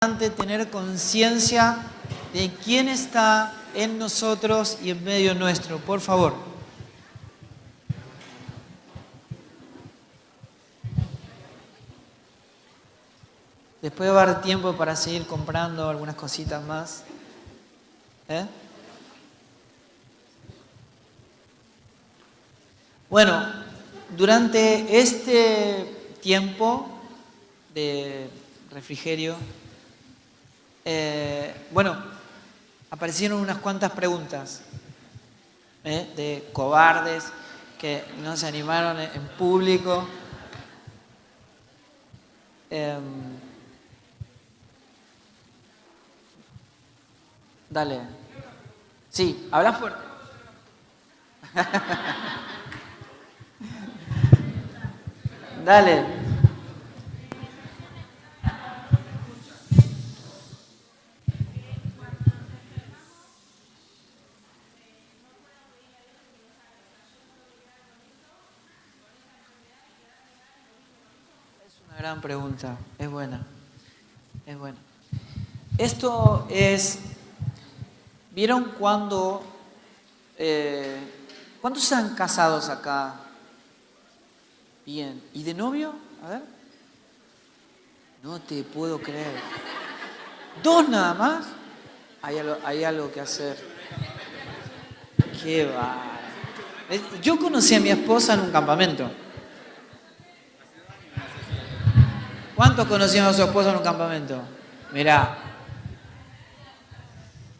Tener conciencia de quién está en nosotros y en medio nuestro, por favor. Después va a haber tiempo para seguir comprando algunas cositas más. Bueno, durante este tiempo de refrigerio, aparecieron unas cuantas preguntas de cobardes que no se animaron en público. Dale. Sí, habla fuerte. Dale. Gran pregunta, es buena, es buena. Esto es, ¿vieron cuando, cuántos están casados acá? Bien, ¿y de novio? A ver. No te puedo creer. ¿Dos nada más? Hay algo que hacer. Qué va. Yo conocí a mi esposa en un campamento. ¿Cuántos conocieron a su esposa en un campamento? Mirá.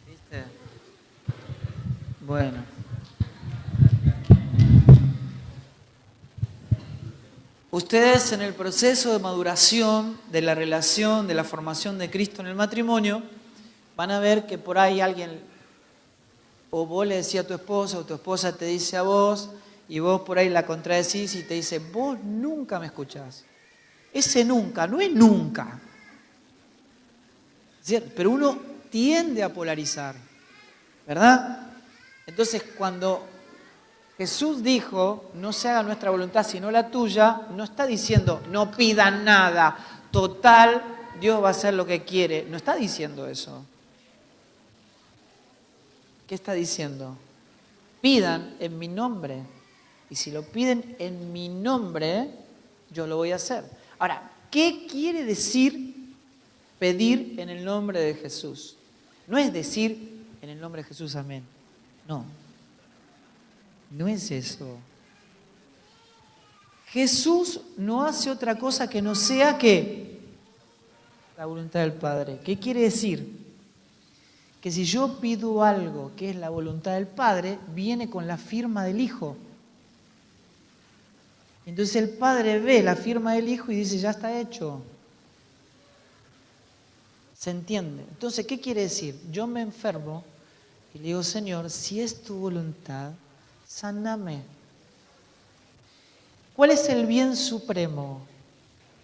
¿Viste? Bueno. Ustedes en el proceso de maduración de la relación, de la formación de Cristo en el matrimonio, van a ver que por ahí alguien, o vos le decís a tu esposa, o tu esposa te dice a vos, y vos por ahí la contradecís y te dice, vos nunca me escuchás. Ese nunca, no es nunca. ¿Cierto? Pero uno tiende a polarizar, ¿verdad? Entonces, cuando Jesús dijo, no se haga nuestra voluntad sino la tuya, no está diciendo, no pidan nada, total, Dios va a hacer lo que quiere. No está diciendo eso. ¿Qué está diciendo? Pidan en mi nombre. Y si lo piden en mi nombre, yo lo voy a hacer. Ahora, ¿qué quiere decir pedir en el nombre de Jesús? No es decir en el nombre de Jesús, amén. No. No es eso. Jesús no hace otra cosa que no sea que la voluntad del Padre. ¿Qué quiere decir? Que si yo pido algo que es la voluntad del Padre, viene con la firma del Hijo. Entonces el Padre ve la firma del Hijo y dice, ya está hecho. ¿Se entiende? Entonces, ¿qué quiere decir? Yo me enfermo y le digo, Señor, si es tu voluntad, sáname. ¿Cuál es el bien supremo?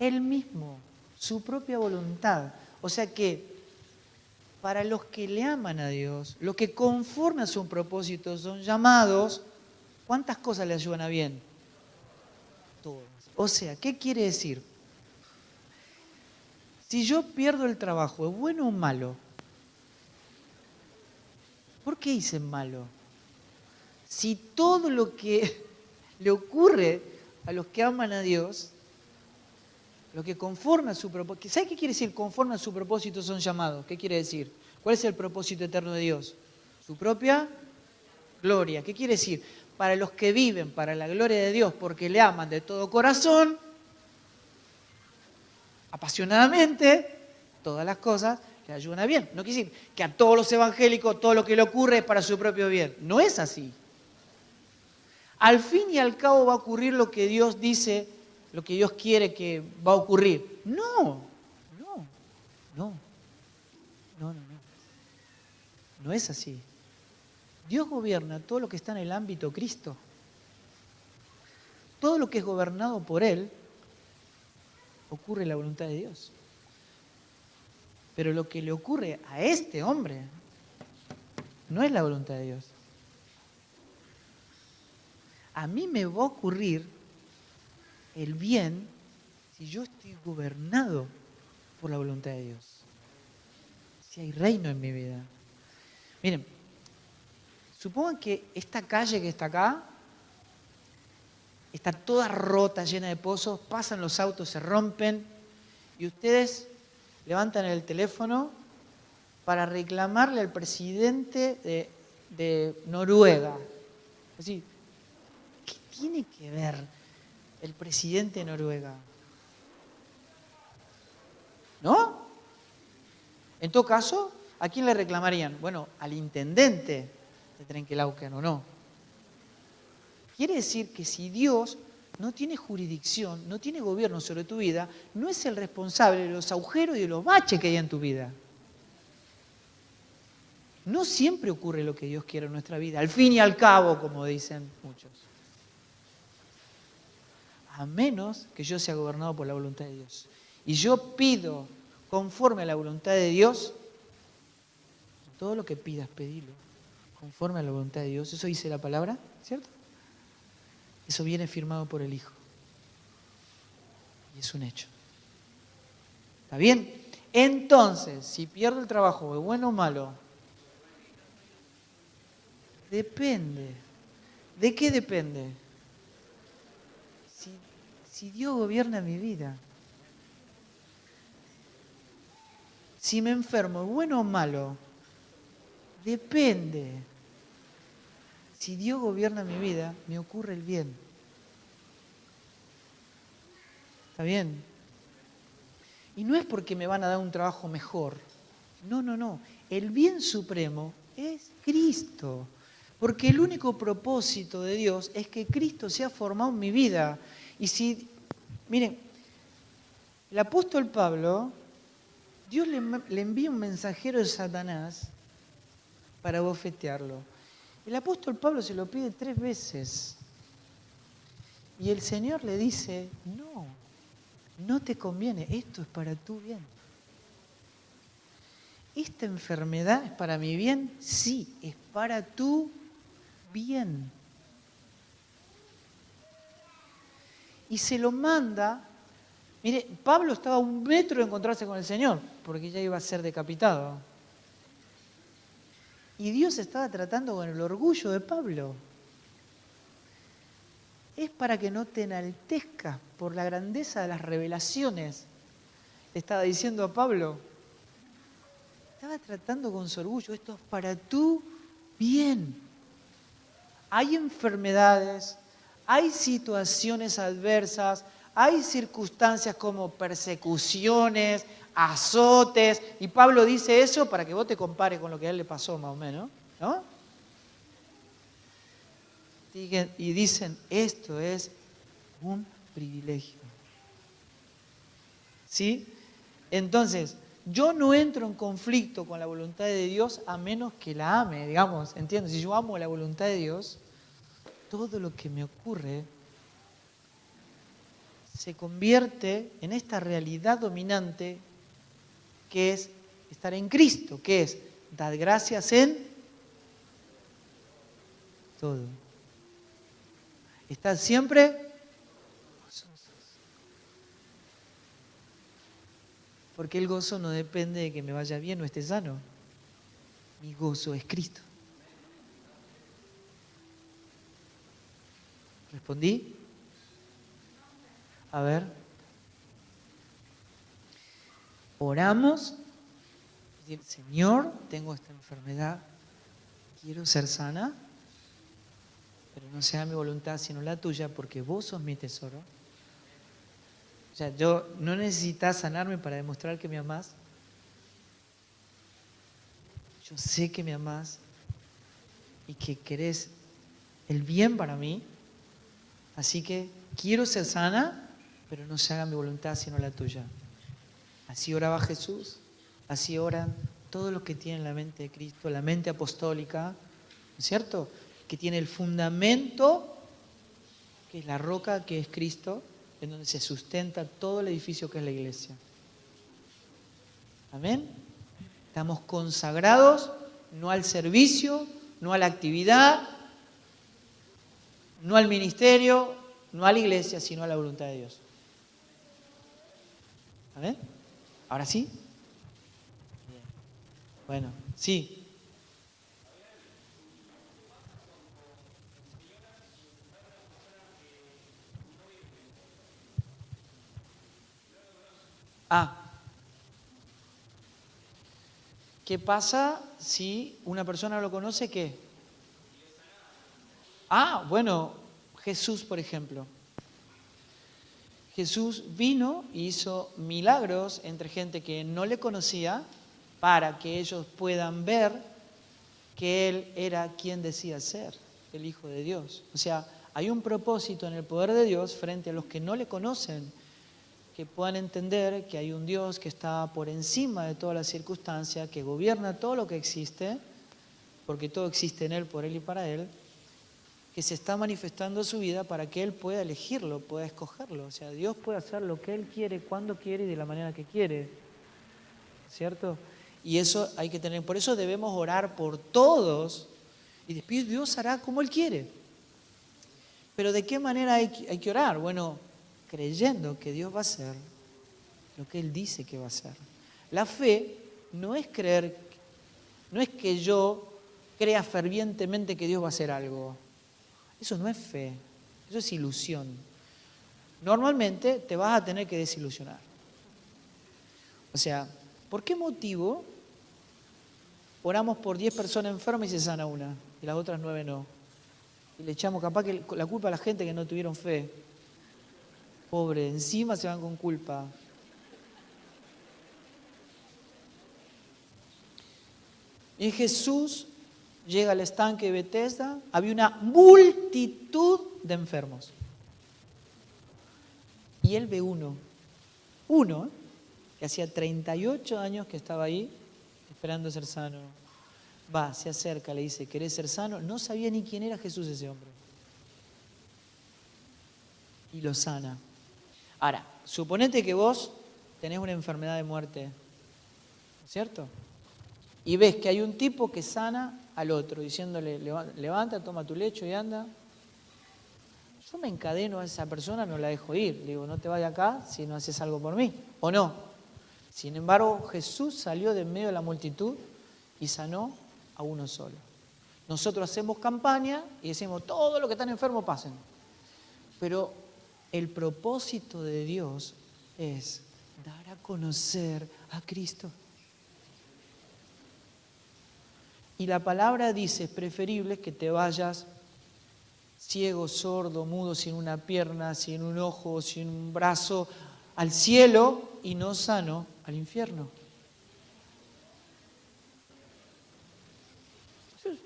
Él mismo, su propia voluntad. O sea que para los que le aman a Dios, los que conforme a su propósito son llamados, ¿cuántas cosas le ayudan a bien? Todas. O sea, ¿qué quiere decir? Si yo pierdo el trabajo, ¿es bueno o malo? ¿Por qué hice malo? Si todo lo que le ocurre a los que aman a Dios, los que conforme a su propósito, ¿sabe qué quiere decir conforme a su propósito son llamados? ¿Qué quiere decir? ¿Cuál es el propósito eterno de Dios? Su propia gloria. ¿Qué quiere decir? Para los que viven para la gloria de Dios porque le aman de todo corazón, apasionadamente, todas las cosas le ayudan a bien. No quiere decir que a todos los evangélicos todo lo que le ocurre es para su propio bien. No es así. Al fin y al cabo va a ocurrir lo que Dios dice, lo que Dios quiere que va a ocurrir. No. No es así. Dios gobierna todo lo que está en el ámbito Cristo. Todo lo que es gobernado por Él, ocurre la voluntad de Dios. Pero lo que le ocurre a este hombre no es la voluntad de Dios. A mí me va a ocurrir el bien si yo estoy gobernado por la voluntad de Dios. si hay reino en mi vida. Miren, supongan que esta calle que está acá está toda rota, llena de pozos, pasan los autos, se rompen y ustedes levantan el teléfono para reclamarle al presidente de Noruega. Es decir, ¿qué tiene que ver el presidente de Noruega? ¿No? En todo caso, ¿a quién le reclamarían? Bueno, al intendente de Trenquelauquen, ¿o no? Quiere decir que si Dios no tiene jurisdicción, no tiene gobierno sobre tu vida, no es el responsable de los agujeros y de los baches que hay en tu vida. No siempre ocurre lo que Dios quiere en nuestra vida, al fin y al cabo, como dicen muchos. A menos que yo sea gobernado por la voluntad de Dios. Y yo pido conforme a la voluntad de Dios, todo lo que pidas, pedilo, conforme a la voluntad de Dios. Eso dice la palabra, ¿cierto? Eso viene firmado por el Hijo. Y es un hecho. ¿Está bien? Entonces, si pierdo el trabajo, ¿es bueno o malo? Depende. ¿De qué depende? Si Dios gobierna mi vida. Si me enfermo, ¿es bueno o malo? Depende. Si Dios gobierna mi vida, me ocurre el bien. ¿Está bien? Y no es porque me van a dar un trabajo mejor. No, no, no. El bien supremo es Cristo. Porque el único propósito de Dios es que Cristo sea formado en mi vida. Y si, miren, el apóstol Pablo, Dios le envía un mensajero de Satanás para bofetearlo. El apóstol Pablo se lo pide 3 veces. Y el Señor le dice, no, no te conviene, esto es para tu bien. ¿Esta enfermedad es para mi bien? Sí, es para tu bien. Y se lo manda. Mire, Pablo estaba a 1 metro de encontrarse con el Señor, porque ya iba a ser decapitado. Y Dios estaba tratando con el orgullo de Pablo. Es para que no te enaltezcas por la grandeza de las revelaciones. Le estaba diciendo a Pablo. Estaba tratando con su orgullo. Esto es para tu bien. Hay enfermedades, hay situaciones adversas, hay circunstancias como persecuciones, azotes, y Pablo dice eso para que vos te compares con lo que a él le pasó más o menos, ¿no? Y dicen, esto es un privilegio. ¿Sí? Entonces, yo no entro en conflicto con la voluntad de Dios a menos que la ame, digamos, ¿entiendes? Si yo amo la voluntad de Dios, todo lo que me ocurre se convierte en esta realidad dominante que es estar en Cristo, que es dar gracias en todo. Estar siempre gozosos. Porque el gozo no depende de que me vaya bien o esté sano. Mi gozo es Cristo. ¿Respondí? A ver. Oramos. Decir, Señor, tengo esta enfermedad. Quiero ser sana. Pero no sea mi voluntad sino la tuya, porque vos sos mi tesoro. O sea, yo no necesitas sanarme para demostrar que me amás. Yo sé que me amás y que querés el bien para mí. Así que quiero ser sana, pero no se haga mi voluntad sino la tuya. Así oraba Jesús, así oran todos los que tienen la mente de Cristo, la mente apostólica, ¿no es cierto? Que tiene el fundamento, que es la roca, que es Cristo, en donde se sustenta todo el edificio que es la iglesia. Amén. Estamos consagrados no al servicio, no a la actividad, no al ministerio, no a la iglesia, sino a la voluntad de Dios. ¿Amén? ¿Ahora sí? Bien. Bueno, sí. Ah, ¿qué pasa si una persona lo conoce qué? Ah, bueno, Jesús, por ejemplo. Jesús vino y hizo milagros entre gente que no le conocía para que ellos puedan ver que Él era quien decía ser, el Hijo de Dios. O sea, hay un propósito en el poder de Dios frente a los que no le conocen, que puedan entender que hay un Dios que está por encima de todas las circunstancias, que gobierna todo lo que existe, porque todo existe en Él, por Él y para Él, que se está manifestando su vida para que Él pueda elegirlo, pueda escogerlo. O sea, Dios puede hacer lo que Él quiere, cuando quiere y de la manera que quiere. ¿Cierto? Y eso hay que tener, por eso debemos orar por todos y después Dios hará como Él quiere. Pero ¿de qué manera hay que orar? Bueno, creyendo que Dios va a hacer lo que Él dice que va a hacer. La fe no es creer, no es que yo crea fervientemente que Dios va a hacer algo. Eso no es fe, eso es ilusión. Normalmente te vas a tener que desilusionar. O sea, ¿por qué motivo oramos por 10 personas enfermas y se sana una y las otras 9 no? Y le echamos capaz que la culpa a la gente que no tuvieron fe. Pobre, encima se van con culpa. En Jesús llega al estanque de Betesda, había una multitud de enfermos. Y él ve uno, que hacía 38 años que estaba ahí esperando ser sano. Va, se acerca, le dice, ¿querés ser sano? No sabía ni quién era Jesús ese hombre. Y lo sana. Ahora, suponete que vos tenés una enfermedad de muerte, ¿cierto? Y ves que hay un tipo que sana al otro, diciéndole, levanta, toma tu lecho y anda. Yo me encadeno a esa persona, no la dejo ir. Le digo, no te vayas acá si no haces algo por mí, ¿o no? Sin embargo, Jesús salió de en medio de la multitud y sanó a uno solo. Nosotros hacemos campaña y decimos, todos los que están enfermos pasen. Pero el propósito de Dios es dar a conocer a Cristo. Y la palabra dice, es preferible que te vayas ciego, sordo, mudo, sin una pierna, sin un ojo, sin un brazo, al cielo y no sano al infierno.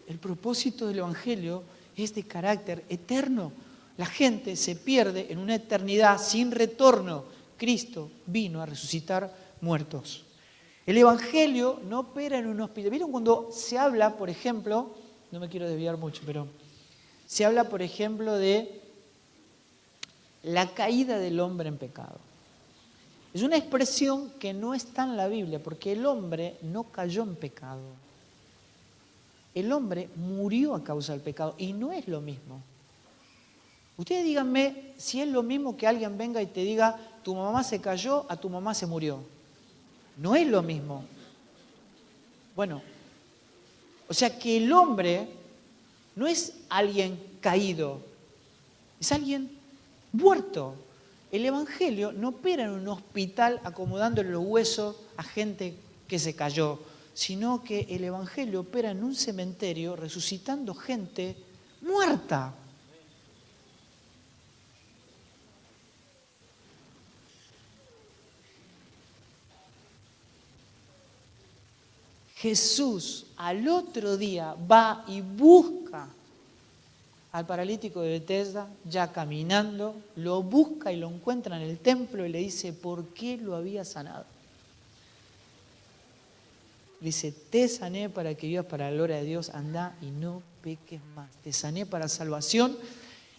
El propósito del Evangelio es de carácter eterno. La gente se pierde en una eternidad sin retorno. Cristo vino a resucitar muertos. El Evangelio no opera en un hospital. ¿Vieron cuando se habla, por ejemplo, no me quiero desviar mucho, pero se habla, por ejemplo, de la caída del hombre en pecado? Es una expresión que no está en la Biblia, porque el hombre no cayó en pecado. El hombre murió a causa del pecado y no es lo mismo. Ustedes díganme si es lo mismo que alguien venga y te diga, tu mamá se cayó, a tu mamá se murió. No es lo mismo. Bueno, o sea que el hombre no es alguien caído, es alguien muerto. El Evangelio no opera en un hospital acomodándole los huesos a gente que se cayó, sino que el Evangelio opera en un cementerio resucitando gente muerta. Jesús al otro día va y busca al paralítico de Betesda, ya caminando, lo busca y lo encuentra en el templo y le dice por qué lo había sanado. Le dice, te sané para que vivas para la gloria de Dios, anda y no peques más. Te sané para salvación,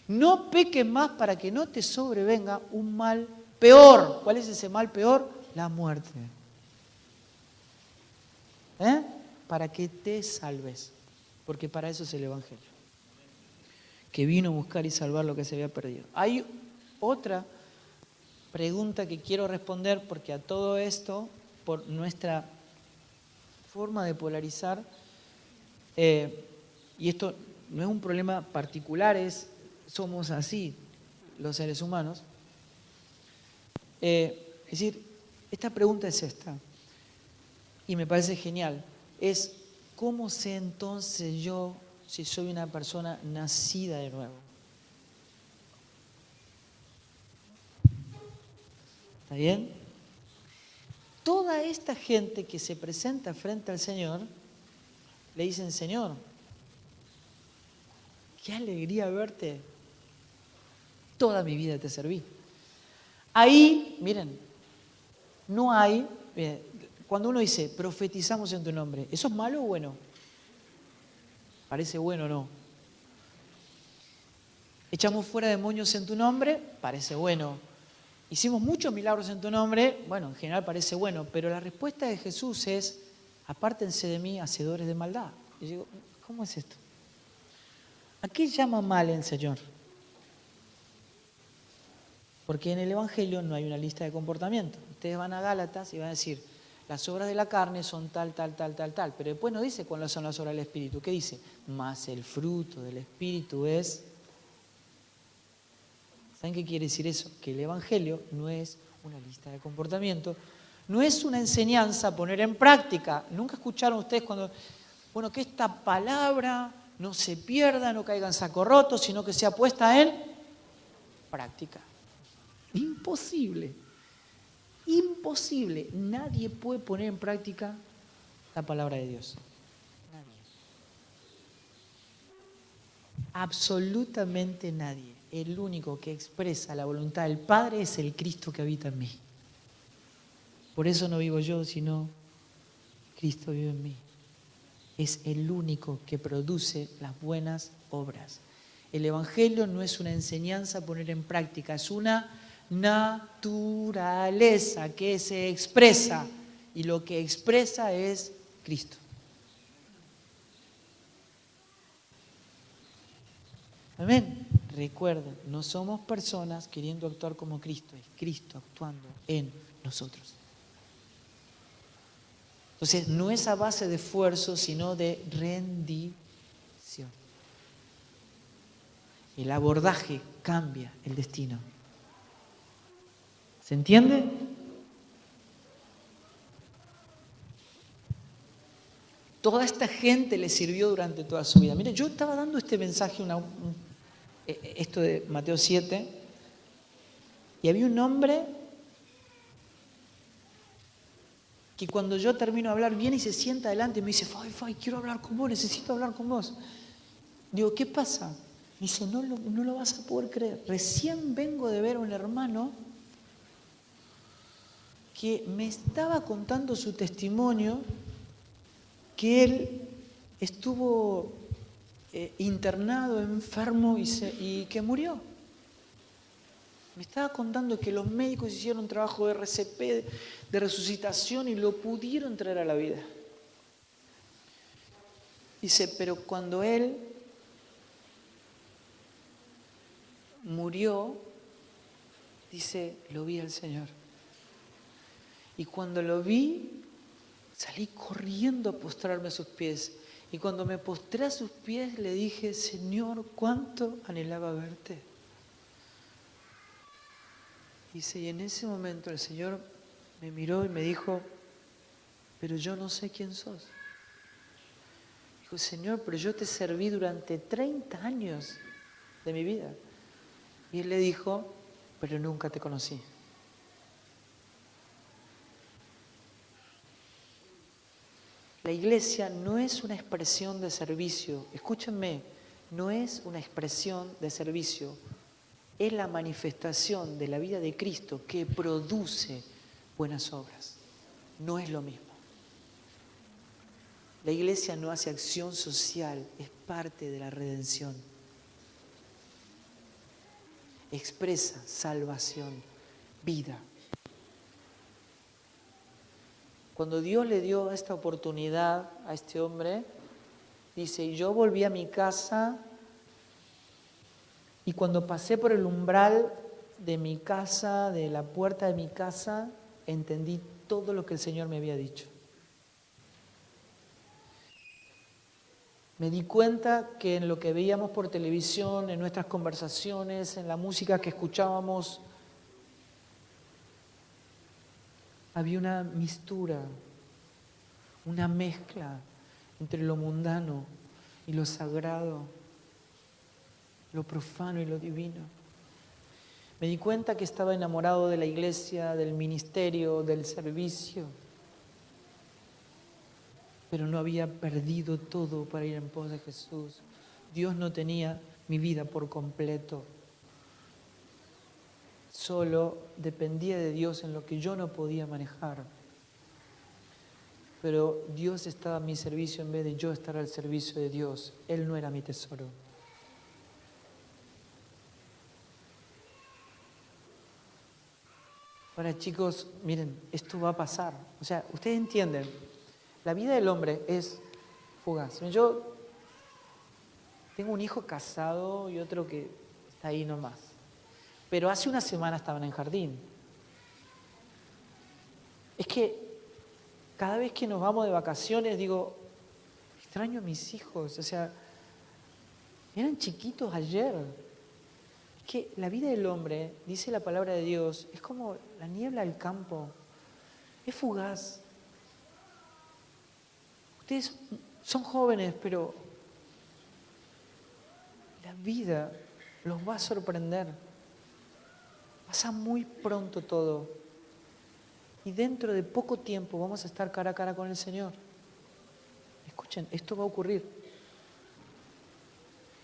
no peques más para que no te sobrevenga un mal peor. ¿Cuál es ese mal peor? La muerte. Para que te salves, porque para eso es el Evangelio, que vino a buscar y salvar lo que se había perdido. Hay otra pregunta que quiero responder, porque a todo esto, por nuestra forma de polarizar, y esto no es un problema particular, somos así los seres humanos. Es decir, esta pregunta es esta, y me parece genial, es ¿cómo sé entonces yo si soy una persona nacida de nuevo? ¿Está bien? Toda esta gente que se presenta frente al Señor, le dicen, Señor, qué alegría verte, toda mi vida te serví. Ahí, miren, no hay, cuando uno dice, profetizamos en tu nombre, ¿eso es malo o bueno? Parece bueno o no. Echamos fuera demonios en tu nombre, parece bueno. Hicimos muchos milagros en tu nombre, bueno, en general parece bueno, pero la respuesta de Jesús es, apártense de mí, hacedores de maldad. Y yo digo, ¿cómo es esto? ¿A qué llama mal el Señor? Porque en el Evangelio no hay una lista de comportamiento. Ustedes van a Gálatas y van a decir, las obras de la carne son tal, tal, tal, tal, tal, pero después no dice cuáles son las obras del Espíritu. ¿Qué dice? Más el fruto del Espíritu es... ¿Saben qué quiere decir eso? Que el Evangelio no es una lista de comportamiento, no es una enseñanza a poner en práctica. ¿Nunca escucharon ustedes cuando, bueno, que esta palabra no se pierda, no caiga en saco roto, sino que sea puesta en práctica? Imposible, imposible. Nadie puede poner en práctica la palabra de Dios. Nadie. Absolutamente nadie. El único que expresa la voluntad del Padre es el Cristo que habita en mí. Por eso no vivo yo, sino Cristo vive en mí. Es el único que produce las buenas obras. El Evangelio no es una enseñanza a poner en práctica, es una naturaleza que se expresa, y lo que expresa es Cristo. Amén. Recuerden, no somos personas queriendo actuar como Cristo, es Cristo actuando en nosotros. Entonces, no es a base de esfuerzo, sino de rendición. El abordaje cambia el destino. ¿Se entiende? Toda esta gente le sirvió durante toda su vida. Mire, yo estaba dando este mensaje, esto de Mateo 7, y había un hombre que cuando yo termino de hablar viene y se sienta adelante y me dice, Fai, quiero hablar con vos, necesito hablar con vos. Digo, ¿qué pasa? Me dice, no lo vas a poder creer. Recién vengo de ver a un hermano que me estaba contando su testimonio, que él estuvo internado, enfermo y que murió. Me estaba contando que los médicos hicieron un trabajo de RCP, de resucitación, y lo pudieron traer a la vida. Dice, pero cuando él murió, dice, lo vi al Señor. Y cuando lo vi, salí corriendo a postrarme a sus pies. Y cuando me postré a sus pies, le dije, Señor, cuánto anhelaba verte. Dice, y en ese momento el Señor me miró y me dijo, pero yo no sé quién sos. Dijo, Señor, pero yo te serví durante 30 años de mi vida. Y él le dijo, pero nunca te conocí. La iglesia no es una expresión de servicio. Escúchenme, no es una expresión de servicio. Es la manifestación de la vida de Cristo que produce buenas obras. No es lo mismo. La iglesia no hace acción social, es parte de la redención. Expresa salvación, vida. Cuando Dios le dio esta oportunidad a este hombre, dice, yo volví a mi casa y cuando pasé por el umbral de mi casa, de la puerta de mi casa, entendí todo lo que el Señor me había dicho. Me di cuenta que en lo que veíamos por televisión, en nuestras conversaciones, en la música que escuchábamos, había una mistura, una mezcla entre lo mundano y lo sagrado, lo profano y lo divino. Me di cuenta que estaba enamorado de la iglesia, del ministerio, del servicio, pero no había perdido todo para ir en pos de Jesús. Dios no tenía mi vida por completo. Solo dependía de Dios en lo que yo no podía manejar. Pero Dios estaba a mi servicio en vez de yo estar al servicio de Dios. Él no era mi tesoro. Ahora, chicos, miren, esto va a pasar. O sea, ustedes entienden, la vida del hombre es fugaz. Yo tengo un hijo casado y otro que está ahí nomás. Pero hace una semana estaban en jardín. Es que cada vez que nos vamos de vacaciones digo, extraño a mis hijos. O sea, eran chiquitos ayer. Es que la vida del hombre, dice la palabra de Dios, es como la niebla del campo. Es fugaz. Ustedes son jóvenes, pero la vida los va a sorprender. Pasa muy pronto todo. Y dentro de poco tiempo vamos a estar cara a cara con el Señor. Escuchen, esto va a ocurrir.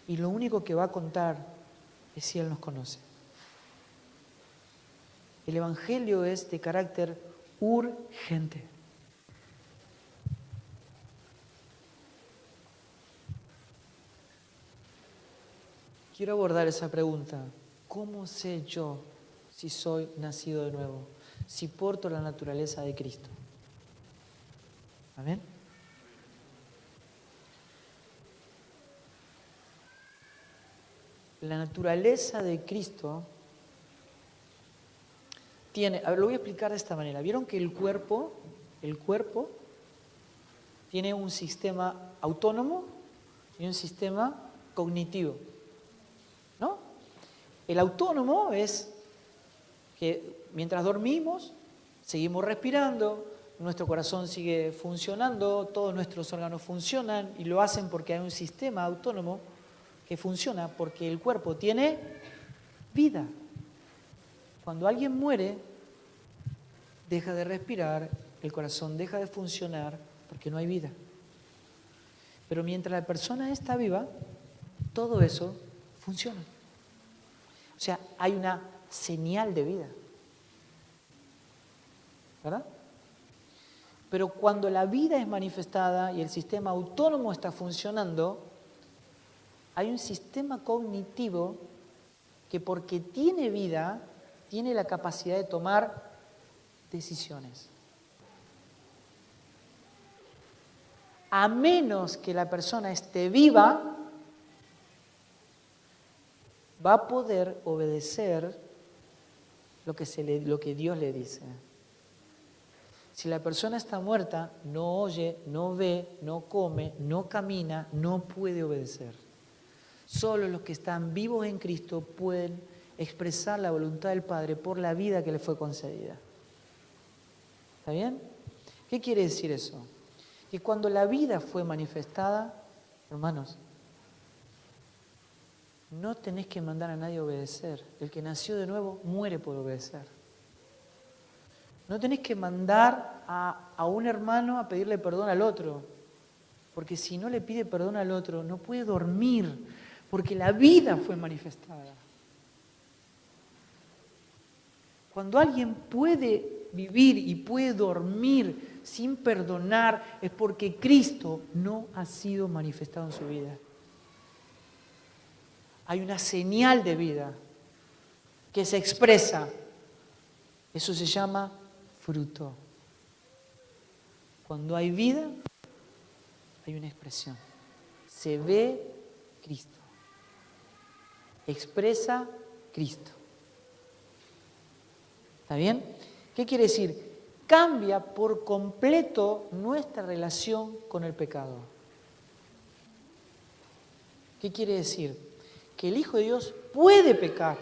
Y lo único que va a contar es si Él nos conoce. El Evangelio es de carácter urgente. Quiero abordar esa pregunta. ¿Cómo sé yo si soy nacido de nuevo? Si porto la naturaleza de Cristo. ¿Amén? La naturaleza de Cristo tiene, a ver, lo voy a explicar de esta manera. ¿Vieron que el cuerpo tiene un sistema autónomo y un sistema cognitivo? ¿No? El autónomo es que mientras dormimos, seguimos respirando, nuestro corazón sigue funcionando, todos nuestros órganos funcionan y lo hacen porque hay un sistema autónomo que funciona porque el cuerpo tiene vida. Cuando alguien muere, deja de respirar, el corazón deja de funcionar porque no hay vida. Pero mientras la persona está viva, todo eso funciona. O sea, hay una señal de vida. ¿Verdad? Pero cuando la vida es manifestada y el sistema autónomo está funcionando, hay un sistema cognitivo que porque tiene vida, tiene la capacidad de tomar decisiones. A menos que la persona esté viva, va a poder obedecer lo que Dios le dice. Si la persona está muerta, no oye, no ve, no come, no camina, no puede obedecer. Solo los que están vivos en Cristo pueden expresar la voluntad del Padre por la vida que le fue concedida. ¿Está bien? ¿Qué quiere decir eso? Que cuando la vida fue manifestada, hermanos, no tenés que mandar a nadie a obedecer. El que nació de nuevo muere por obedecer. No tenés que mandar a un hermano a pedirle perdón al otro, porque si no le pide perdón al otro, no puede dormir, porque la vida fue manifestada. Cuando alguien puede vivir y puede dormir sin perdonar, es porque Cristo no ha sido manifestado en su vida. Hay una señal de vida que se expresa. Eso se llama fruto. Cuando hay vida, hay una expresión. Se ve Cristo. Expresa Cristo. ¿Está bien? ¿Qué quiere decir? Cambia por completo nuestra relación con el pecado. ¿Qué quiere decir? Que el Hijo de Dios puede pecar.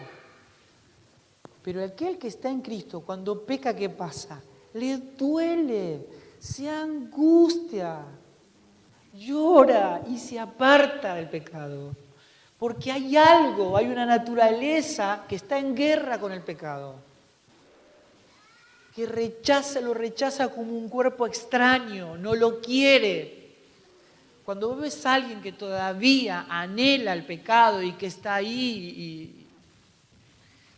Pero aquel que está en Cristo, cuando peca, ¿qué pasa? Le duele, se angustia, llora y se aparta del pecado. Porque hay algo, hay una naturaleza que está en guerra con el pecado. Que lo rechaza como un cuerpo extraño, no lo quiere. Cuando ves a alguien que todavía anhela el pecado y que está ahí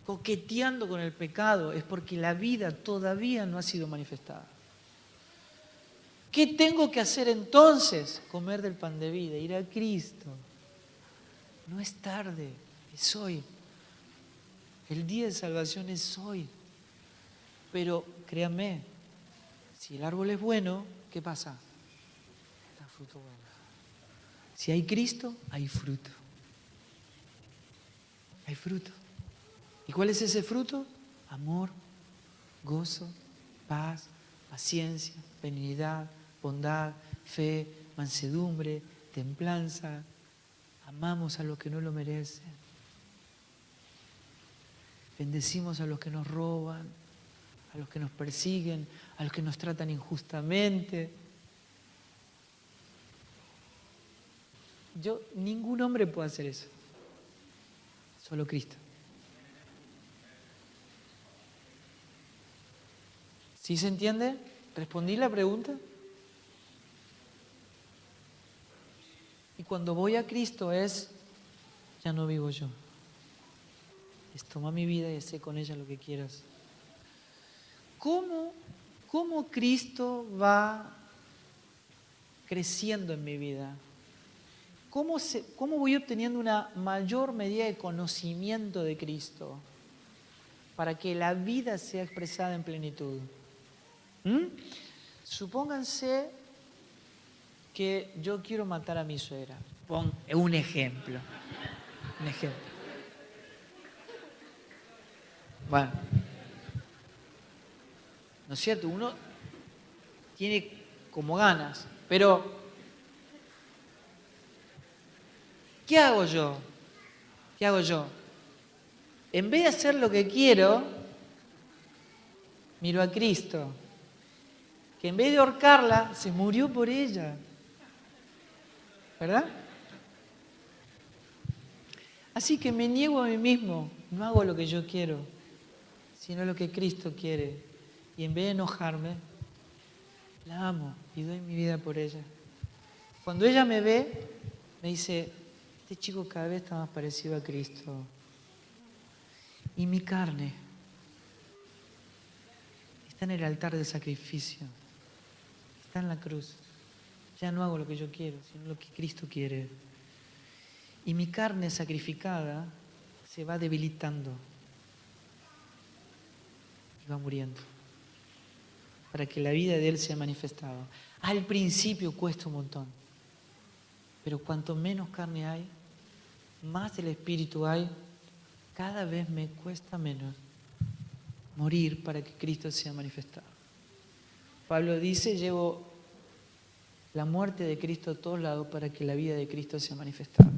coqueteando con el pecado, es porque la vida todavía no ha sido manifestada. ¿Qué tengo que hacer entonces? Comer del pan de vida, ir a Cristo. No es tarde, es hoy. El día de salvación es hoy. Pero créanme, si el árbol es bueno, ¿qué pasa? Da fruto bueno. Si hay Cristo, hay fruto. Hay fruto. ¿Y cuál es ese fruto? Amor, gozo, paz, paciencia, benignidad, bondad, fe, mansedumbre, templanza. Amamos a los que no lo merecen. Bendecimos a los que nos roban, a los que nos persiguen, a los que nos tratan injustamente. Ningún hombre puede hacer eso. Solo Cristo. ¿Sí se entiende? ¿Respondí la pregunta? Y cuando voy a Cristo ya no vivo yo. Es toma mi vida y haz con ella lo que quieras. ¿Cómo Cristo va creciendo en mi vida? ¿Cómo voy obteniendo una mayor medida de conocimiento de Cristo para que la vida sea expresada en plenitud? Supónganse que yo quiero matar a mi suegra. Pon un ejemplo. Un ejemplo. Bueno, ¿no es cierto? Uno tiene como ganas, pero ¿qué hago yo? ¿Qué hago yo? En vez de hacer lo que quiero, miro a Cristo, que en vez de ahorcarla, se murió por ella. ¿Verdad? Así que me niego a mí mismo, no hago lo que yo quiero, sino lo que Cristo quiere. Y en vez de enojarme, la amo y doy mi vida por ella. Cuando ella me ve, me dice, este chico cada vez está más parecido a Cristo. Y mi carne está en el altar del sacrificio, está en la cruz. Ya no hago lo que yo quiero, sino lo que Cristo quiere. Y mi carne sacrificada se va debilitando y va muriendo para que la vida de Él sea manifestada. Al principio cuesta un montón, pero cuanto menos carne hay, más del Espíritu hay, cada vez me cuesta menos morir para que Cristo sea manifestado. Pablo dice, llevo la muerte de Cristo a todos lados para que la vida de Cristo sea manifestada.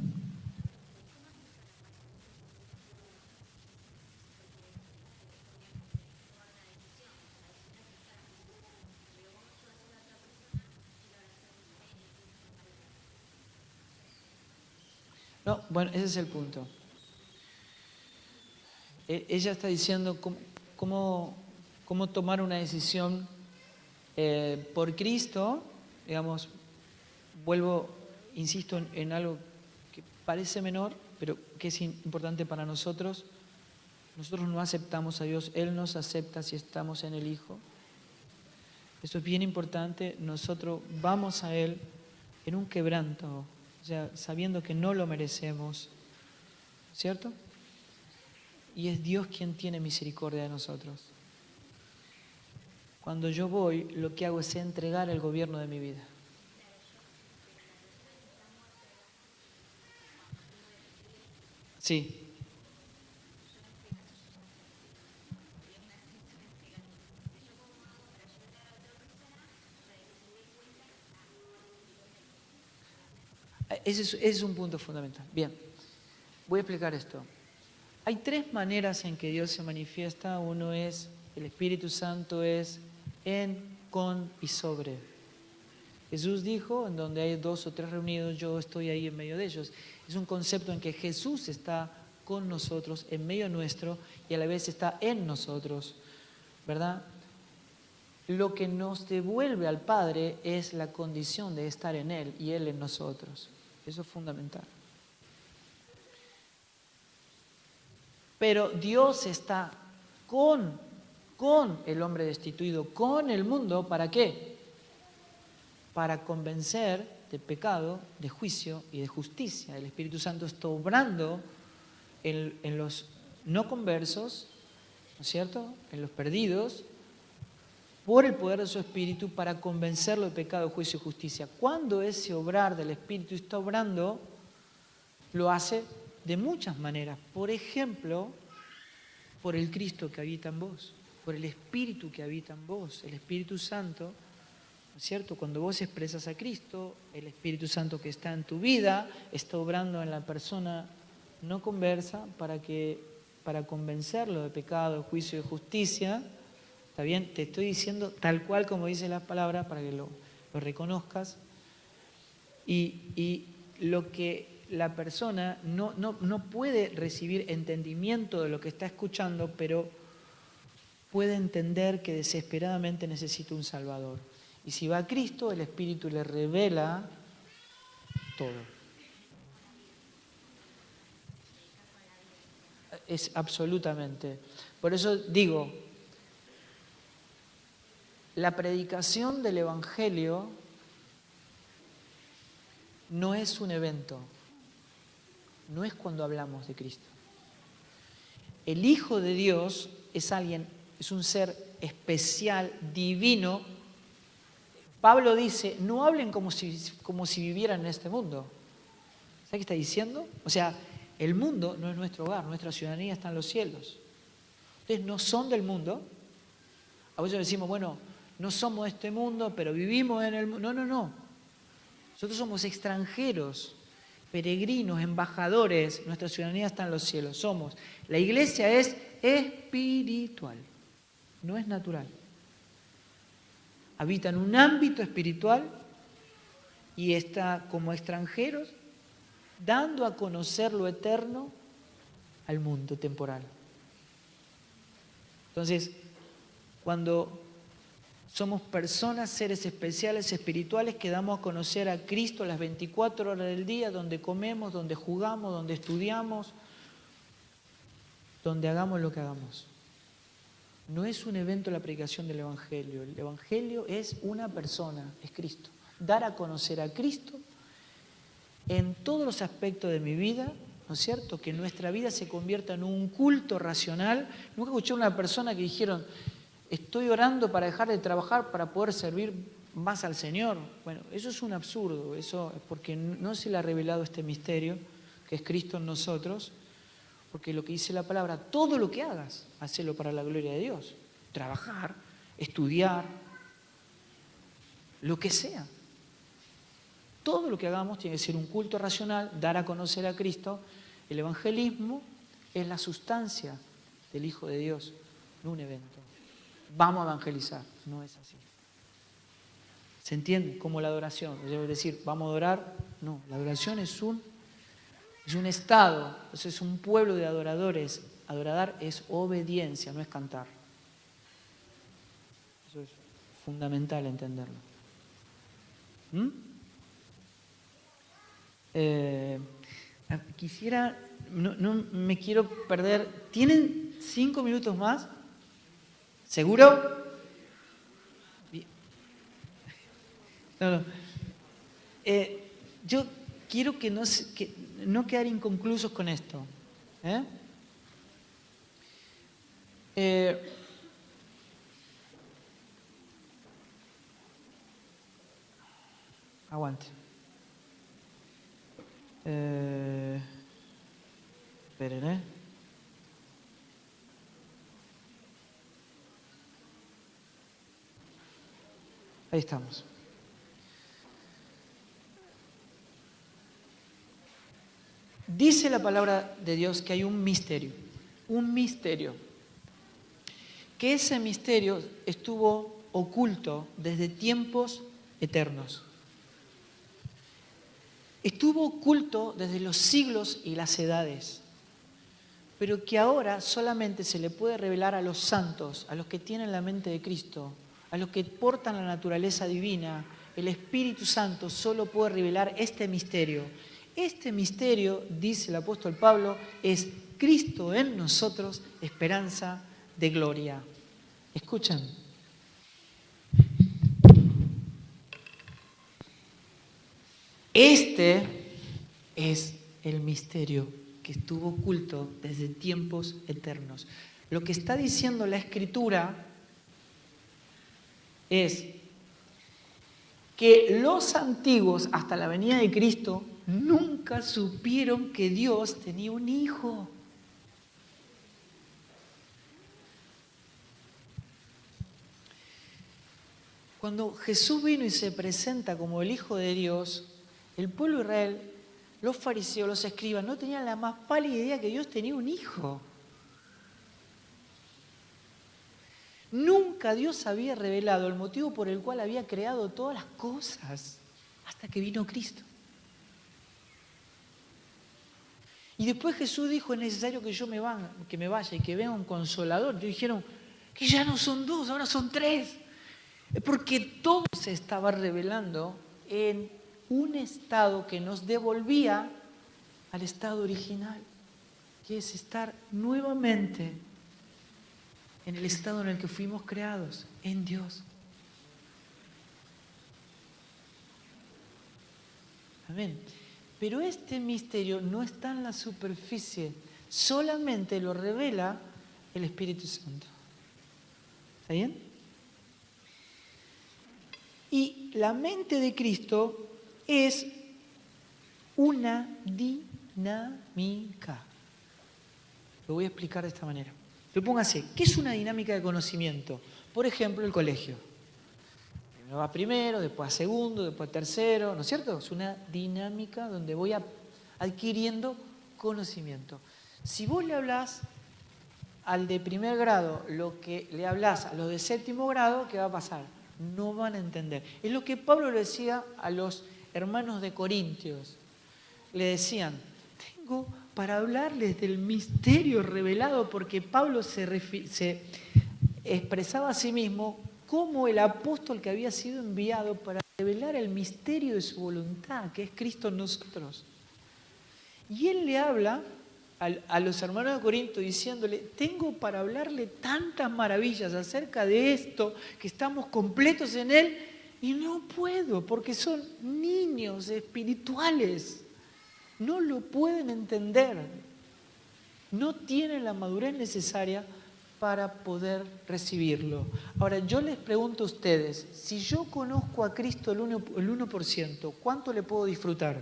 No, bueno, ese es el punto. Ella está diciendo cómo tomar una decisión por Cristo, digamos, insisto en algo que parece menor, pero que es importante para nosotros. Nosotros no aceptamos a Dios, Él nos acepta si estamos en el Hijo. Eso es bien importante. Nosotros vamos a Él en un quebranto, o sea, sabiendo que no lo merecemos, ¿cierto? Y es Dios quien tiene misericordia de nosotros. Cuando yo voy, lo que hago es entregar el gobierno de mi vida. Sí. Ese es un punto fundamental. Bien, voy a explicar esto. Hay tres maneras en que Dios se manifiesta. Uno es, el Espíritu Santo es en, con y sobre. Jesús dijo, en donde hay 2 o 3 reunidos, yo estoy ahí en medio de ellos. Es un concepto en que Jesús está con nosotros, en medio nuestro, y a la vez está en nosotros, ¿verdad? Lo que nos devuelve al Padre es la condición de estar en Él y Él en nosotros. Eso es fundamental. Pero Dios está con el hombre destituido, con el mundo, ¿para qué? Para convencer de pecado, de juicio y de justicia. El Espíritu Santo está obrando en los no conversos, ¿no es cierto?, en los perdidos, por el poder de su Espíritu para convencerlo de pecado, juicio y justicia. Cuando ese obrar del Espíritu está obrando, lo hace de muchas maneras. Por ejemplo, por el Cristo que habita en vos, por el Espíritu que habita en vos, el Espíritu Santo, ¿no es cierto? Cuando vos expresas a Cristo, el Espíritu Santo que está en tu vida está obrando en la persona no conversa para convencerlo de pecado, de juicio y de justicia. ¿Está bien? Te estoy diciendo tal cual como dice la palabra para que lo reconozcas. Y lo que la persona no puede recibir entendimiento de lo que está escuchando, pero puede entender que desesperadamente necesita un Salvador. Y si va a Cristo, el Espíritu le revela todo. Es absolutamente. Por eso digo, la predicación del Evangelio no es un evento, no es cuando hablamos de Cristo. El Hijo de Dios es alguien, es un ser especial, divino. Pablo dice, no hablen como si vivieran en este mundo. ¿Sabes qué está diciendo? O sea, el mundo no es nuestro hogar, nuestra ciudadanía está en los cielos. Ustedes no son del mundo. A veces decimos, bueno, no somos de este mundo, pero vivimos en el mundo. No. Nosotros somos extranjeros, peregrinos, embajadores. Nuestra ciudadanía está en los cielos. La iglesia es espiritual, no es natural. Habita en un ámbito espiritual y está como extranjeros dando a conocer lo eterno al mundo temporal. Entonces, cuando somos personas, seres especiales, espirituales, que damos a conocer a Cristo las 24 horas del día, donde comemos, donde jugamos, donde estudiamos, donde hagamos lo que hagamos. No es un evento la predicación del Evangelio. El Evangelio es una persona, es Cristo. Dar a conocer a Cristo en todos los aspectos de mi vida, ¿no es cierto? Que nuestra vida se convierta en un culto racional. Nunca escuché a una persona que dijeron, estoy orando para dejar de trabajar para poder servir más al Señor. Bueno, eso es un absurdo, eso es porque no se le ha revelado este misterio, que es Cristo en nosotros, porque lo que dice la palabra, todo lo que hagas, hacelo para la gloria de Dios. Trabajar, estudiar, lo que sea. Todo lo que hagamos tiene que ser un culto racional, dar a conocer a Cristo. El evangelismo es la sustancia del Hijo de Dios, no un evento. Vamos a evangelizar, no es así. ¿Se entiende? Como la adoración. Es decir, vamos a adorar. No, la adoración es un estado, es un pueblo de adoradores. Adorar es obediencia, no es cantar. Eso es fundamental entenderlo. Quisiera, no me quiero perder. ¿Tienen 5 minutos más? ¿Seguro? No. Yo quiero que no quedar inconclusos con esto. Aguante. Esperen, Ahí estamos. Dice la palabra de Dios que hay un misterio, que ese misterio estuvo oculto desde tiempos eternos. Estuvo oculto desde los siglos y las edades, pero que ahora solamente se le puede revelar a los santos, a los que tienen la mente de Cristo, a los que portan la naturaleza divina. El Espíritu Santo solo puede revelar este misterio. Este misterio, dice el apóstol Pablo, es Cristo en nosotros, esperanza de gloria. Escuchen. Este es el misterio que estuvo oculto desde tiempos eternos. Lo que está diciendo la Escritura es que los antiguos, hasta la venida de Cristo, nunca supieron que Dios tenía un hijo. Cuando Jesús vino y se presenta como el Hijo de Dios, el pueblo de Israel, los fariseos, los escribas, no tenían la más pálida idea que Dios tenía un hijo. Nunca Dios había revelado el motivo por el cual había creado todas las cosas hasta que vino Cristo. Y después Jesús dijo, es necesario que yo me vaya y que venga un consolador. Y dijeron, que ya no son dos, ahora son tres. Es porque todo se estaba revelando en un estado que nos devolvía al estado original, que es estar nuevamente en el estado en el que fuimos creados, en Dios. Amén. Pero este misterio no está en la superficie, solamente lo revela el Espíritu Santo. ¿Está bien? Y la mente de Cristo es una dinámica. Lo voy a explicar de esta manera. Lo pongo así. ¿Qué es una dinámica de conocimiento? Por ejemplo, el colegio. Primero va primero, después a segundo, después a tercero, ¿no es cierto? Es una dinámica donde voy adquiriendo conocimiento. Si vos le hablás al de primer grado lo que le hablás a los de séptimo grado, ¿qué va a pasar? No van a entender. Es lo que Pablo le decía a los hermanos de Corintios. Le decían, tengo para hablarles del misterio revelado, porque Pablo se expresaba a sí mismo como el apóstol que había sido enviado para revelar el misterio de su voluntad, que es Cristo en nosotros. Y él le habla a los hermanos de Corinto diciéndole, tengo para hablarle tantas maravillas acerca de esto, que estamos completos en él, y no puedo, porque son niños espirituales. No lo pueden entender. No tienen la madurez necesaria para poder recibirlo. Ahora, yo les pregunto a ustedes, si yo conozco a Cristo el 1%, ¿cuánto le puedo disfrutar?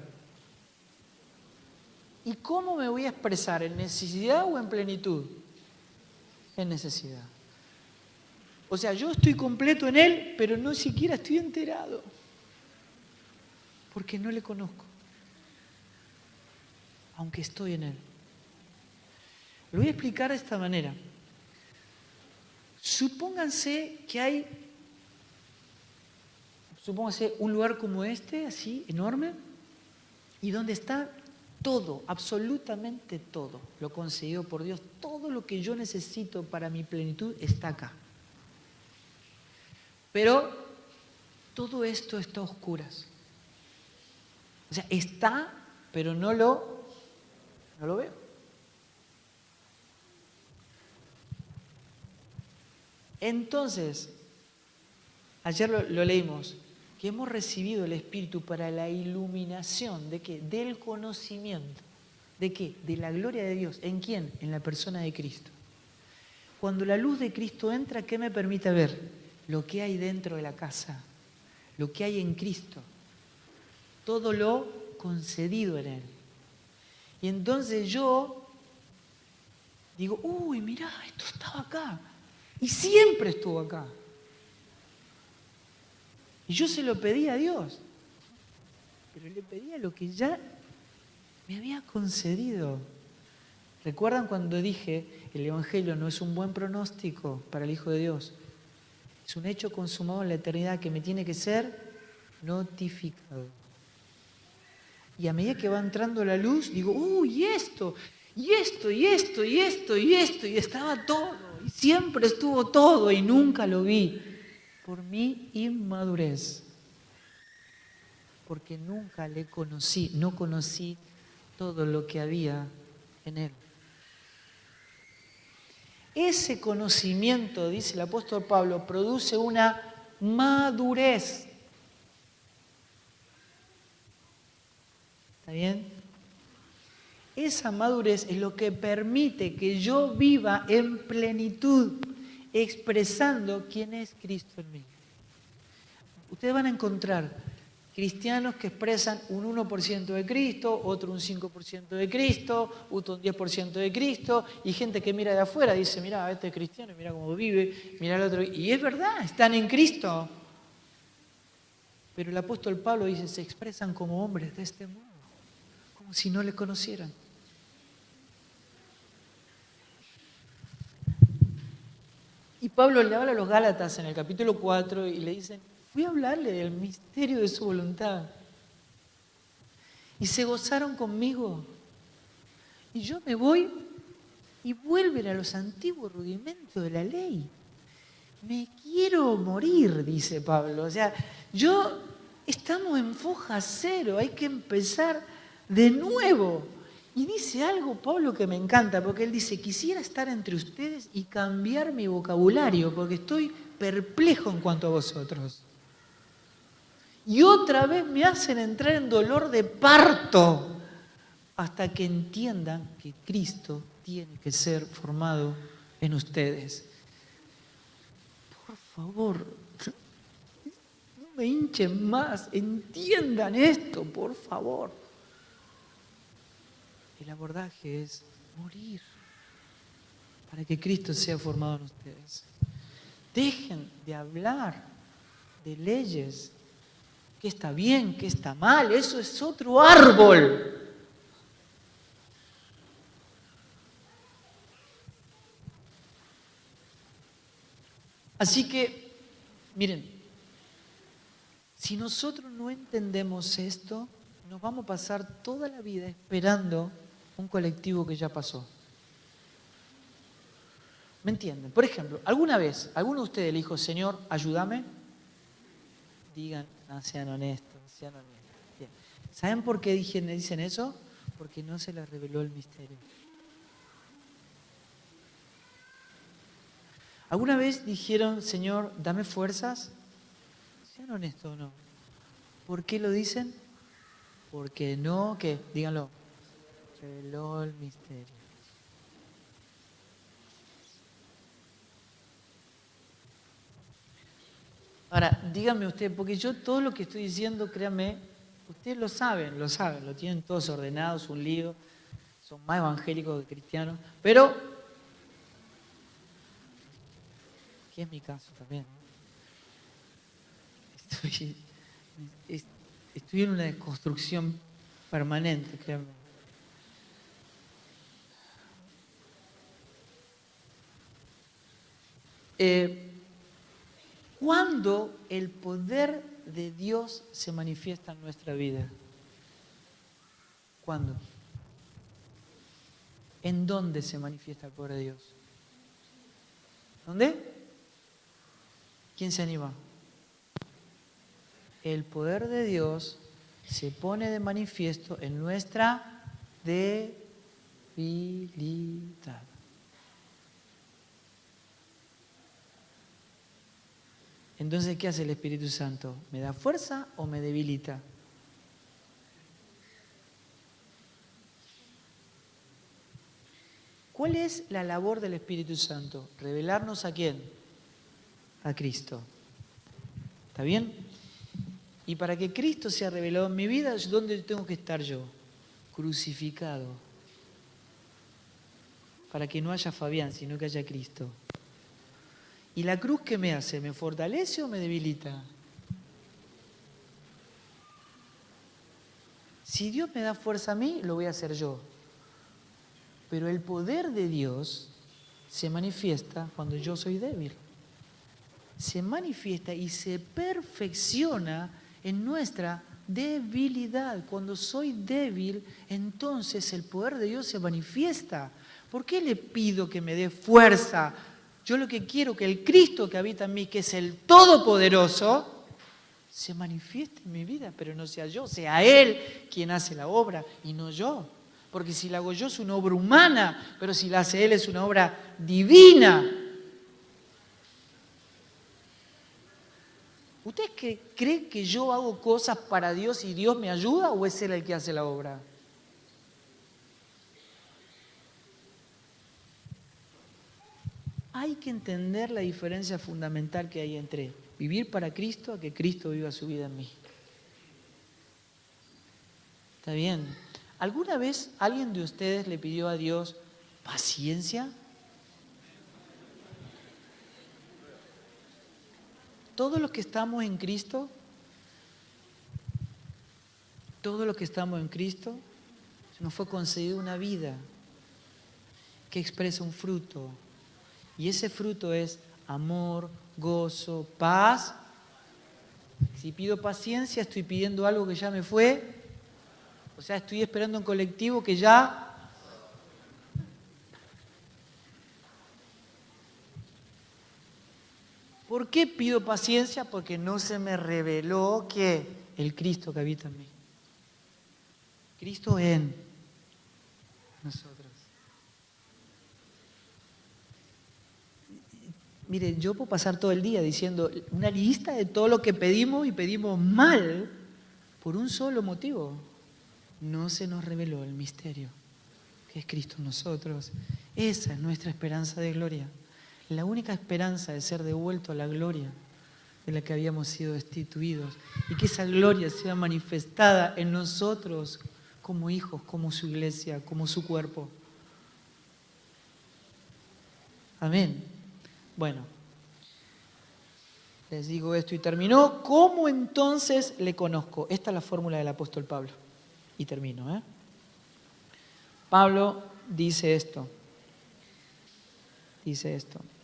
¿Y cómo me voy a expresar? ¿En necesidad o en plenitud? En necesidad. O sea, yo estoy completo en Él, pero no siquiera estoy enterado. Porque no le conozco. Aunque estoy en Él. Lo voy a explicar de esta manera. Supónganse un lugar como este, así, enorme, y donde está todo, absolutamente todo, lo concedido por Dios, todo lo que yo necesito para mi plenitud está acá. Pero todo esto está a oscuras. O sea, está, pero no lo veo. Entonces, ayer lo leímos, que hemos recibido el Espíritu para la iluminación, ¿de qué? Del conocimiento. ¿De qué? De la gloria de Dios. ¿En quién? En la persona de Cristo. Cuando la luz de Cristo entra, ¿qué me permite ver? Lo que hay dentro de la casa, lo que hay en Cristo. Todo lo concedido en Él. Y entonces yo digo, uy, mirá, esto estaba acá. Y siempre estuvo acá. Y yo se lo pedí a Dios. Pero le pedía lo que ya me había concedido. ¿Recuerdan cuando dije, el Evangelio no es un buen pronóstico para el Hijo de Dios? Es un hecho consumado en la eternidad que me tiene que ser notificado. Y a medida que va entrando la luz, digo, y esto, y esto, y esto, y esto, y esto, y estaba todo, y siempre estuvo todo, y nunca lo vi, por mi inmadurez. Porque nunca le conocí, no conocí todo lo que había en él. Ese conocimiento, dice el apóstol Pablo, produce una madurez. ¿Está bien? Esa madurez es lo que permite que yo viva en plenitud, expresando quién es Cristo en mí. Ustedes van a encontrar cristianos que expresan un 1% de Cristo, otro un 5% de Cristo, otro un 10% de Cristo, y gente que mira de afuera dice, mira, este es cristiano, mira cómo vive, mira el otro. Y es verdad, están en Cristo. Pero el apóstol Pablo dice, se expresan como hombres de este modo, como si no le conocieran. Y Pablo le habla a los Gálatas en el capítulo 4 y le dicen, fui a hablarle del misterio de su voluntad. Y se gozaron conmigo. Y yo me voy y vuelven a los antiguos rudimentos de la ley. Me quiero morir, dice Pablo. O sea, estamos en foja cero, hay que empezar de nuevo. Y dice algo, Pablo, que me encanta, porque él dice, quisiera estar entre ustedes y cambiar mi vocabulario, porque estoy perplejo en cuanto a vosotros. Y otra vez me hacen entrar en dolor de parto hasta que entiendan que Cristo tiene que ser formado en ustedes. Por favor, no me hinchen más, entiendan esto, por favor. El abordaje es morir para que Cristo sea formado en ustedes. Dejen de hablar de leyes, qué está bien, qué está mal, eso es otro árbol. Así que, miren, si nosotros no entendemos esto, nos vamos a pasar toda la vida esperando un colectivo que ya pasó. ¿Me entienden? Por ejemplo, alguna vez, ¿alguno de ustedes le dijo, Señor, ayúdame? Digan, sean honestos, sean honestos. Bien. ¿Saben por qué dicen eso? Porque no se les reveló el misterio. ¿Alguna vez dijeron, Señor, dame fuerzas? Sean honestos o no. ¿Por qué lo dicen? Porque no, ¿qué? Díganlo. Reveló el misterio. Ahora, díganme ustedes, porque yo todo lo que estoy diciendo, créanme, ustedes lo saben, lo tienen todos ordenados, un lío, son más evangélicos que cristianos, pero, que es mi caso también, estoy en una desconstrucción permanente, créanme. ¿Cuándo el poder de Dios se manifiesta en nuestra vida? ¿Cuándo? ¿En dónde se manifiesta el poder de Dios? ¿Dónde? ¿Quién se anima? El poder de Dios se pone de manifiesto en nuestra debilidad. Entonces, ¿qué hace el Espíritu Santo? ¿Me da fuerza o me debilita? ¿Cuál es la labor del Espíritu Santo? ¿Revelarnos a quién? A Cristo. ¿Está bien? Y para que Cristo sea revelado en mi vida, ¿dónde tengo que estar yo? Crucificado. Para que no haya Fabián, sino que haya Cristo. ¿Y la cruz qué me hace? ¿Me fortalece o me debilita? Si Dios me da fuerza a mí, lo voy a hacer yo. Pero el poder de Dios se manifiesta cuando yo soy débil. Se manifiesta y se perfecciona en nuestra debilidad. Cuando soy débil, entonces el poder de Dios se manifiesta. ¿Por qué le pido que me dé fuerza? Yo lo que quiero es que el Cristo que habita en mí, que es el Todopoderoso, se manifieste en mi vida, pero no sea yo, sea Él quien hace la obra y no yo. Porque si la hago yo es una obra humana, pero si la hace Él es una obra divina. ¿Usted cree que yo hago cosas para Dios y Dios me ayuda o es Él el que hace la obra? Hay que entender la diferencia fundamental que hay entre vivir para Cristo a que Cristo viva su vida en mí. ¿Está bien? ¿Alguna vez alguien de ustedes le pidió a Dios paciencia? Todos los que estamos en Cristo, nos fue concedida una vida que expresa un fruto. Y ese fruto es amor, gozo, paz. Si pido paciencia, estoy pidiendo algo que ya me fue. O sea, estoy esperando un colectivo que ya... ¿Por qué pido paciencia? Porque no se me reveló que el Cristo que habita en mí. Cristo en nosotros. Mire, yo puedo pasar todo el día diciendo una lista de todo lo que pedimos y pedimos mal por un solo motivo. No se nos reveló el misterio, que es Cristo en nosotros. Esa es nuestra esperanza de gloria. La única esperanza de ser devuelto a la gloria de la que habíamos sido destituidos. Y que esa gloria sea manifestada en nosotros como hijos, como su iglesia, como su cuerpo. Amén. Bueno, les digo esto y terminó. ¿Cómo entonces le conozco? Esta es la fórmula del apóstol Pablo. Y termino. Pablo dice esto.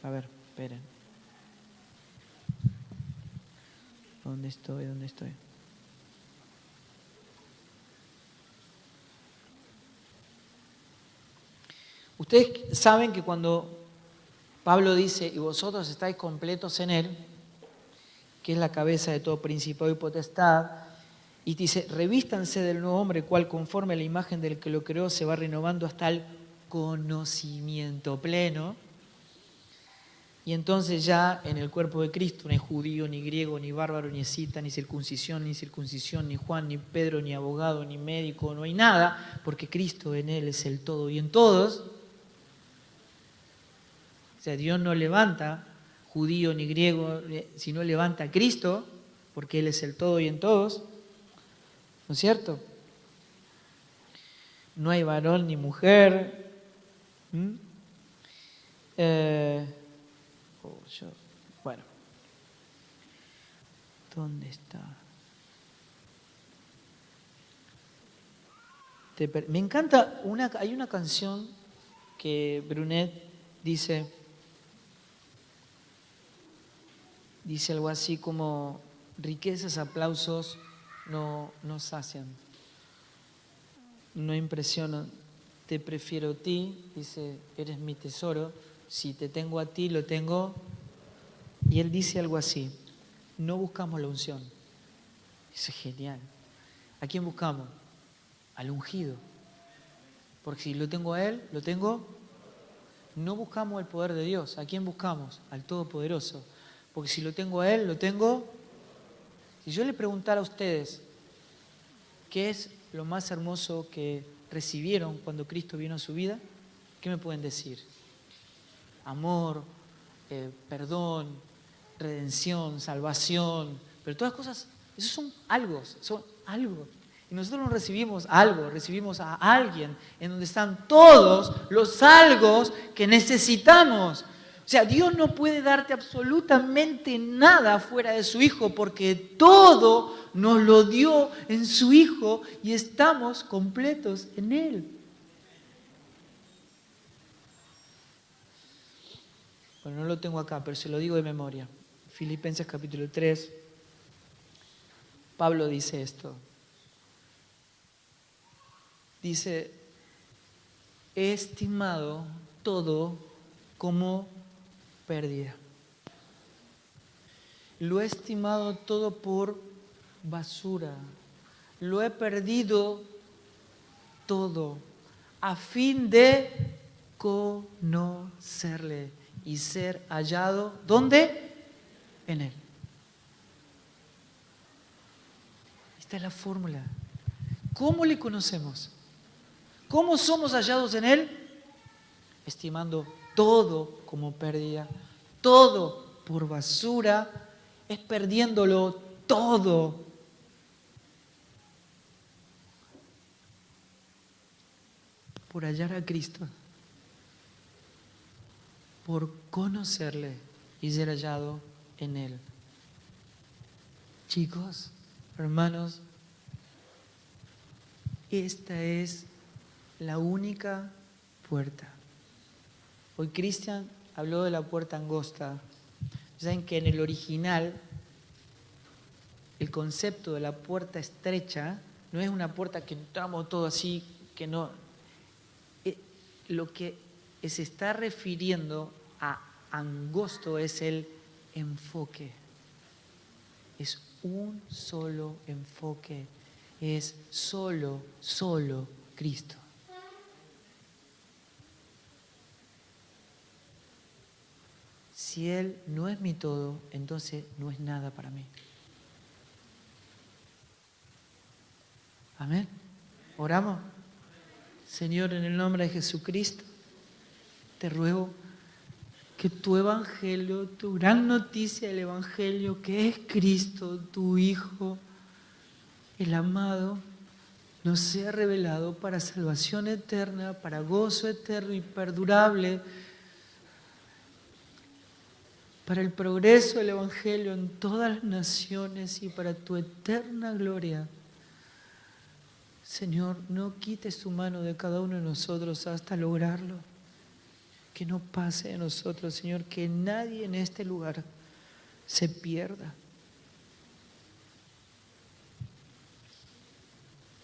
A ver, esperen. ¿Dónde estoy? Ustedes saben que cuando Pablo dice, y vosotros estáis completos en Él, que es la cabeza de todo principado y potestad, y dice, revístanse del nuevo hombre, cual conforme a la imagen del que lo creó se va renovando hasta el conocimiento pleno. Y entonces ya en el cuerpo de Cristo no hay judío, ni griego, ni bárbaro, ni escita, ni circuncisión, ni Juan, ni Pedro, ni abogado, ni médico, no hay nada, porque Cristo en Él es el todo y en todos. O sea, Dios no levanta judío ni griego, sino levanta a Cristo, porque Él es el todo y en todos. ¿No es cierto? No hay varón ni mujer. Bueno. ¿Dónde está? Me encanta, hay una canción que Brunet dice algo así como, riquezas, aplausos no sacian, no impresionan, te prefiero a ti, dice, eres mi tesoro, si te tengo a ti, lo tengo. Y él dice algo así, no buscamos la unción. Eso es genial. ¿A quién buscamos? Al ungido. Porque si lo tengo a él, lo tengo. No buscamos el poder de Dios. ¿A quién buscamos? Al Todopoderoso. Porque si lo tengo a él, lo tengo. Si yo le preguntara a ustedes qué es lo más hermoso que recibieron cuando Cristo vino a su vida, ¿qué me pueden decir? Amor, perdón, redención, salvación, pero todas las cosas, esos son algo. Y nosotros no recibimos algo, recibimos a alguien en donde están todos los algos que necesitamos. O sea, Dios no puede darte absolutamente nada fuera de su Hijo porque todo nos lo dio en su Hijo y estamos completos en Él. Bueno, no lo tengo acá, pero se lo digo de memoria. Filipenses capítulo 3, Pablo dice esto. Dice, he estimado todo como pérdida. Lo he estimado todo por basura. Lo he perdido todo a fin de conocerle y ser hallado, ¿dónde? En Él. Esta es la fórmula. ¿Cómo le conocemos? ¿Cómo somos hallados en Él? Estimando todo como pérdida, todo por basura, es perdiéndolo todo. Por hallar a Cristo, por conocerle y ser hallado en Él. Chicos, hermanos, esta es la única puerta. Hoy Cristian habló de la puerta angosta. Saben que en el original el concepto de la puerta estrecha no es una puerta que entramos todo así, que no. Lo que se está refiriendo a angosto es el enfoque. Es un solo enfoque. Es solo Cristo. Si Él no es mi todo, entonces no es nada para mí. Amén. ¿Oramos? Señor, en el nombre de Jesucristo, te ruego que tu Evangelio, tu gran noticia del Evangelio, que es Cristo, tu Hijo, el amado, nos sea revelado para salvación eterna, para gozo eterno y perdurable, para el progreso del Evangelio en todas las naciones y para tu eterna gloria. Señor, no quites tu mano de cada uno de nosotros hasta lograrlo. Que no pase de nosotros, Señor, que nadie en este lugar se pierda.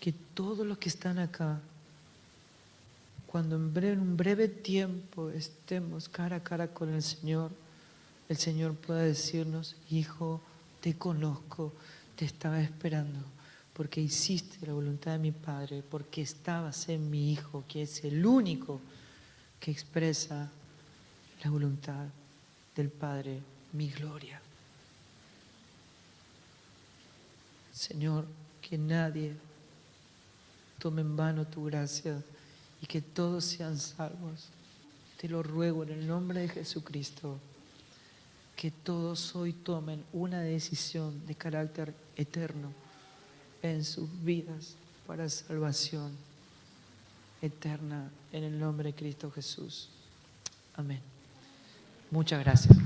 Que todos los que están acá, cuando en un breve tiempo estemos cara a cara con el Señor pueda decirnos, hijo, te conozco, te estaba esperando, porque hiciste la voluntad de mi Padre, porque estabas en mi Hijo, que es el único que expresa la voluntad del Padre, mi gloria. Señor, que nadie tome en vano tu gracia y que todos sean salvos. Te lo ruego en el nombre de Jesucristo, que todos hoy tomen una decisión de carácter eterno en sus vidas para salvación eterna en el nombre de Cristo Jesús. Amén. Muchas gracias.